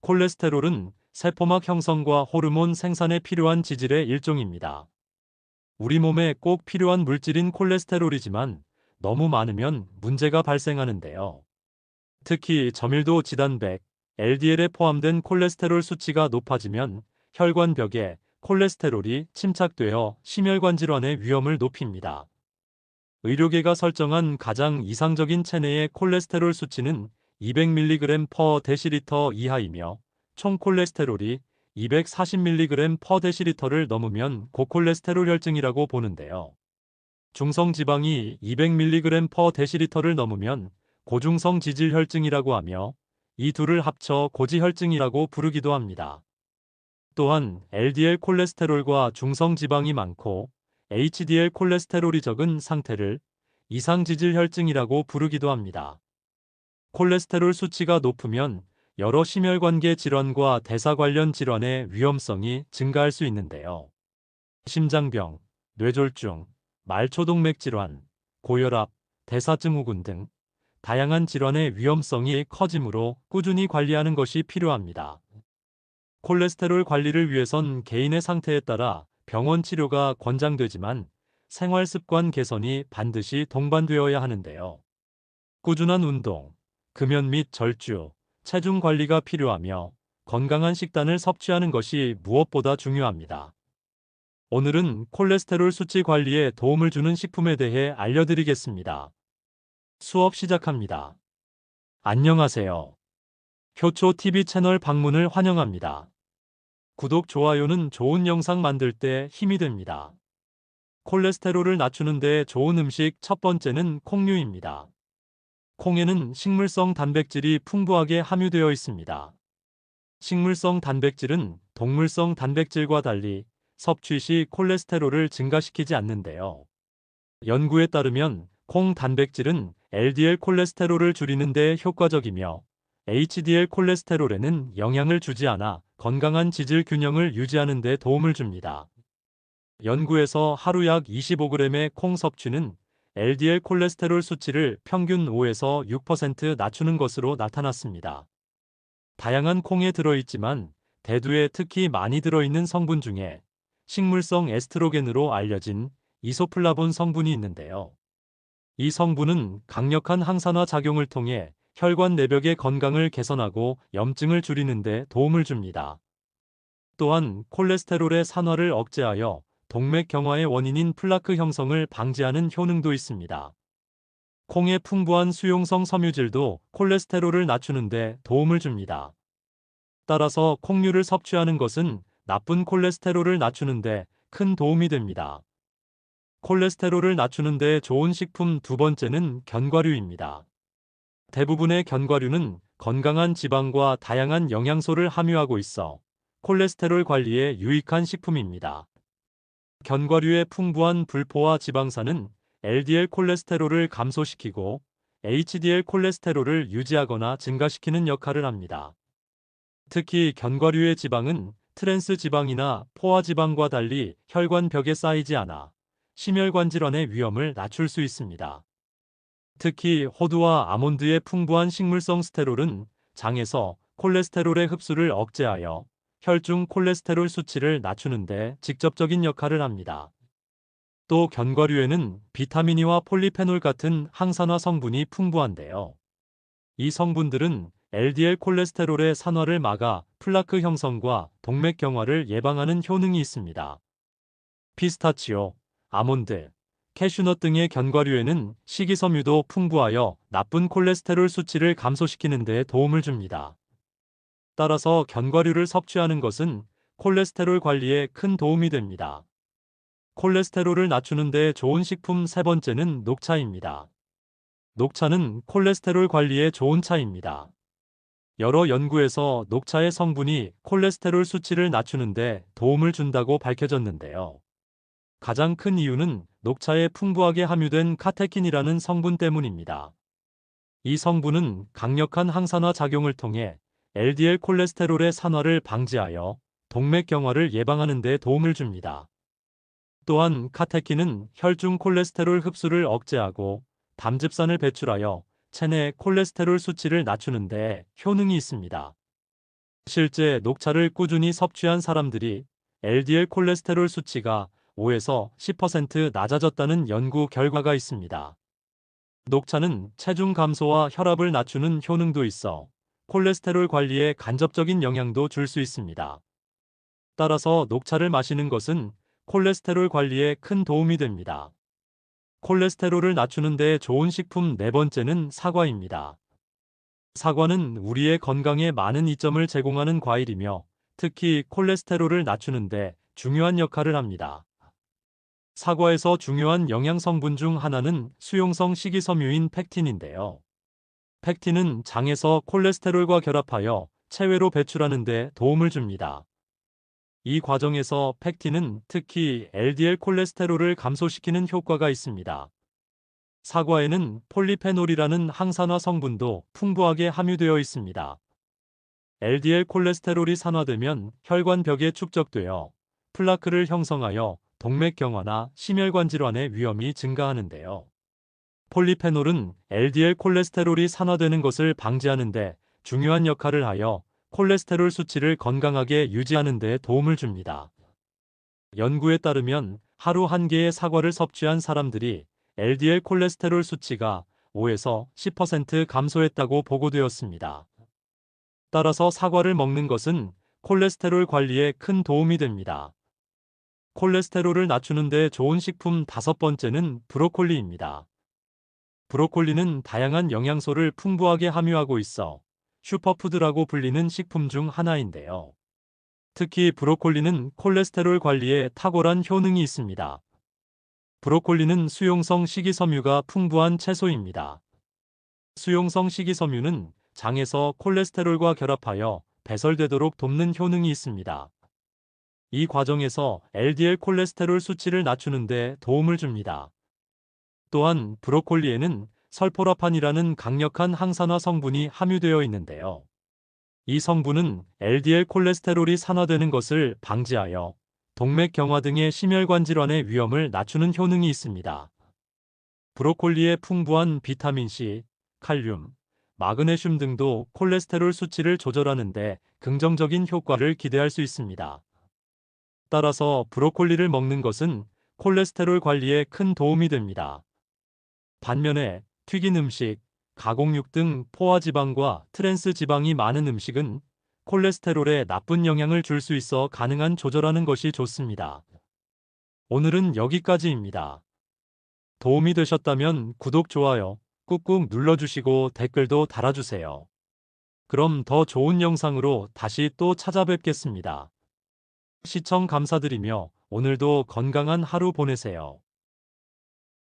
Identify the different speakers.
Speaker 1: 콜레스테롤은 세포막 형성과 호르몬 생산에 필요한 지질의 일종입니다. 우리 몸에 꼭 필요한 물질인 콜레스테롤이지만 너무 많으면 문제가 발생하는데요. 특히 저밀도 지단백, LDL에 포함된 콜레스테롤 수치가 높아지면 혈관벽에 콜레스테롤이 침착되어 심혈관 질환의 위험을 높입니다. 의료계가 설정한 가장 이상적인 체내의 콜레스테롤 수치는 200mg/dL 이하이며 총 콜레스테롤이 240mg/dL를 넘으면 고콜레스테롤 혈증이라고 보는데요. 중성 지방이 200mg/dL를 넘으면 고중성 지질 혈증이라고 하며 이 둘을 합쳐 고지혈증이라고 부르기도 합니다. 또한 LDL 콜레스테롤과 중성 지방이 많고 HDL 콜레스테롤이 적은 상태를 이상지질 혈증이라고 부르기도 합니다. 콜레스테롤 수치가 높으면 여러 심혈관계 질환과 대사 관련 질환의 위험성이 증가할 수 있는데요. 심장병, 뇌졸중, 말초동맥 질환, 고혈압, 대사증후군 등 다양한 질환의 위험성이 커지므로 꾸준히 관리하는 것이 필요합니다. 콜레스테롤 관리를 위해선 개인의 상태에 따라 병원 치료가 권장되지만 생활 습관 개선이 반드시 동반되어야 하는데요. 꾸준한 운동, 금연 및 절주, 체중 관리가 필요하며 건강한 식단을 섭취하는 것이 무엇보다 중요합니다. 오늘은 콜레스테롤 수치 관리에 도움을 주는 식품에 대해 알려드리겠습니다. 수업 시작합니다. 안녕하세요. 효초TV 채널 방문을 환영합니다. 구독, 좋아요는 좋은 영상 만들 때 힘이 됩니다. 콜레스테롤을 낮추는 데 좋은 음식 첫 번째는 콩류입니다. 콩에는 식물성 단백질이 풍부하게 함유되어 있습니다. 식물성 단백질은 동물성 단백질과 달리 섭취 시 콜레스테롤을 증가시키지 않는데요. 연구에 따르면 콩 단백질은 LDL 콜레스테롤을 줄이는 데 효과적이며 HDL 콜레스테롤에는 영향을 주지 않아 건강한 지질 균형을 유지하는 데 도움을 줍니다. 연구에서 하루 약 25g의 콩 섭취는 LDL 콜레스테롤 수치를 평균 5에서 6% 낮추는 것으로 나타났습니다. 다양한 콩에 들어있지만 대두에 특히 많이 들어있는 성분 중에 식물성 에스트로겐으로 알려진 이소플라본 성분이 있는데요. 이 성분은 강력한 항산화 작용을 통해 혈관 내벽의 건강을 개선하고 염증을 줄이는 데 도움을 줍니다. 또한 콜레스테롤의 산화를 억제하여 동맥 경화의 원인인 플라크 형성을 방지하는 효능도 있습니다. 콩의 풍부한 수용성 섬유질도 콜레스테롤을 낮추는 데 도움을 줍니다. 따라서 콩류를 섭취하는 것은 나쁜 콜레스테롤을 낮추는 데 큰 도움이 됩니다. 콜레스테롤을 낮추는 데 좋은 식품 두 번째는 견과류입니다. 대부분의 견과류는 건강한 지방과 다양한 영양소를 함유하고 있어 콜레스테롤 관리에 유익한 식품입니다. 견과류의 풍부한 불포화 지방산은 LDL 콜레스테롤을 감소시키고 HDL 콜레스테롤을 유지하거나 증가시키는 역할을 합니다. 특히 견과류의 지방은 트랜스 지방이나 포화 지방과 달리 혈관 벽에 쌓이지 않아 심혈관 질환의 위험을 낮출 수 있습니다. 특히 호두와 아몬드의 풍부한 식물성 스테롤은 장에서 콜레스테롤의 흡수를 억제하여 혈중 콜레스테롤 수치를 낮추는 데 직접적인 역할을 합니다. 또 견과류에는 비타민이와 폴리페놀 같은 항산화 성분이 풍부한데요. 이 성분들은 LDL 콜레스테롤의 산화를 막아 플라크 형성과 동맥 경화를 예방하는 효능이 있습니다. 피스타치오, 아몬드, 캐슈넛 등의 견과류에는 식이섬유도 풍부하여 나쁜 콜레스테롤 수치를 감소시키는 데 도움을 줍니다. 따라서 견과류를 섭취하는 것은 콜레스테롤 관리에 큰 도움이 됩니다. 콜레스테롤을 낮추는 데 좋은 식품 세 번째는 녹차입니다. 녹차는 콜레스테롤 관리에 좋은 차입니다. 여러 연구에서 녹차의 성분이 콜레스테롤 수치를 낮추는 데 도움을 준다고 밝혀졌는데요. 가장 큰 이유는 녹차에 풍부하게 함유된 카테킨이라는 성분 때문입니다. 이 성분은 강력한 항산화 작용을 통해 LDL 콜레스테롤의 산화를 방지하여 동맥 경화를 예방하는 데 도움을 줍니다. 또한 카테킨은 혈중 콜레스테롤 흡수를 억제하고 담즙산을 배출하여 체내 콜레스테롤 수치를 낮추는 데 효능이 있습니다. 실제 녹차를 꾸준히 섭취한 사람들이 LDL 콜레스테롤 수치가 5에서 10% 낮아졌다는 연구 결과가 있습니다. 녹차는 체중 감소와 혈압을 낮추는 효능도 있어 콜레스테롤 관리에 간접적인 영향도 줄 수 있습니다. 따라서 녹차를 마시는 것은 콜레스테롤 관리에 큰 도움이 됩니다. 콜레스테롤을 낮추는 데 좋은 식품 네 번째는 사과입니다. 사과는 우리의 건강에 많은 이점을 제공하는 과일이며 특히 콜레스테롤을 낮추는데 중요한 역할을 합니다. 사과에서 중요한 영양 성분 중 하나는 수용성 식이섬유인 펙틴인데요. 펙틴은 장에서 콜레스테롤과 결합하여 체외로 배출하는 데 도움을 줍니다. 이 과정에서 펙틴은 특히 LDL 콜레스테롤을 감소시키는 효과가 있습니다. 사과에는 폴리페놀이라는 항산화 성분도 풍부하게 함유되어 있습니다. LDL 콜레스테롤이 산화되면 혈관벽에 축적되어 플라크를 형성하여 동맥경화나 심혈관 질환의 위험이 증가하는데요. 폴리페놀은 LDL 콜레스테롤이 산화되는 것을 방지하는 데 중요한 역할을 하여 콜레스테롤 수치를 건강하게 유지하는 데 도움을 줍니다. 연구에 따르면 하루 한 개의 사과를 섭취한 사람들이 LDL 콜레스테롤 수치가 5에서 10% 감소했다고 보고되었습니다. 따라서 사과를 먹는 것은 콜레스테롤 관리에 큰 도움이 됩니다. 콜레스테롤을 낮추는 데 좋은 식품 다섯 번째는 브로콜리입니다. 브로콜리는 다양한 영양소를 풍부하게 함유하고 있어 슈퍼푸드라고 불리는 식품 중 하나인데요. 특히 브로콜리는 콜레스테롤 관리에 탁월한 효능이 있습니다. 브로콜리는 수용성 식이섬유가 풍부한 채소입니다. 수용성 식이섬유는 장에서 콜레스테롤과 결합하여 배설되도록 돕는 효능이 있습니다. 이 과정에서 LDL 콜레스테롤 수치를 낮추는 데 도움을 줍니다. 또한 브로콜리에는 설포라판이라는 강력한 항산화 성분이 함유되어 있는데요. 이 성분은 LDL 콜레스테롤이 산화되는 것을 방지하여 동맥경화 등의 심혈관 질환의 위험을 낮추는 효능이 있습니다. 브로콜리의 풍부한 비타민C, 칼륨, 마그네슘 등도 콜레스테롤 수치를 조절하는 데 긍정적인 효과를 기대할 수 있습니다. 따라서 브로콜리를 먹는 것은 콜레스테롤 관리에 큰 도움이 됩니다. 반면에 튀긴 음식, 가공육 등 포화지방과 트랜스 지방이 많은 음식은 콜레스테롤에 나쁜 영향을 줄 수 있어 가능한 조절하는 것이 좋습니다. 오늘은 여기까지입니다. 도움이 되셨다면 구독, 좋아요 꾹꾹 눌러주시고 댓글도 달아주세요. 그럼 더 좋은 영상으로 다시 또 찾아뵙겠습니다. 시청 감사드리며 오늘도 건강한 하루 보내세요.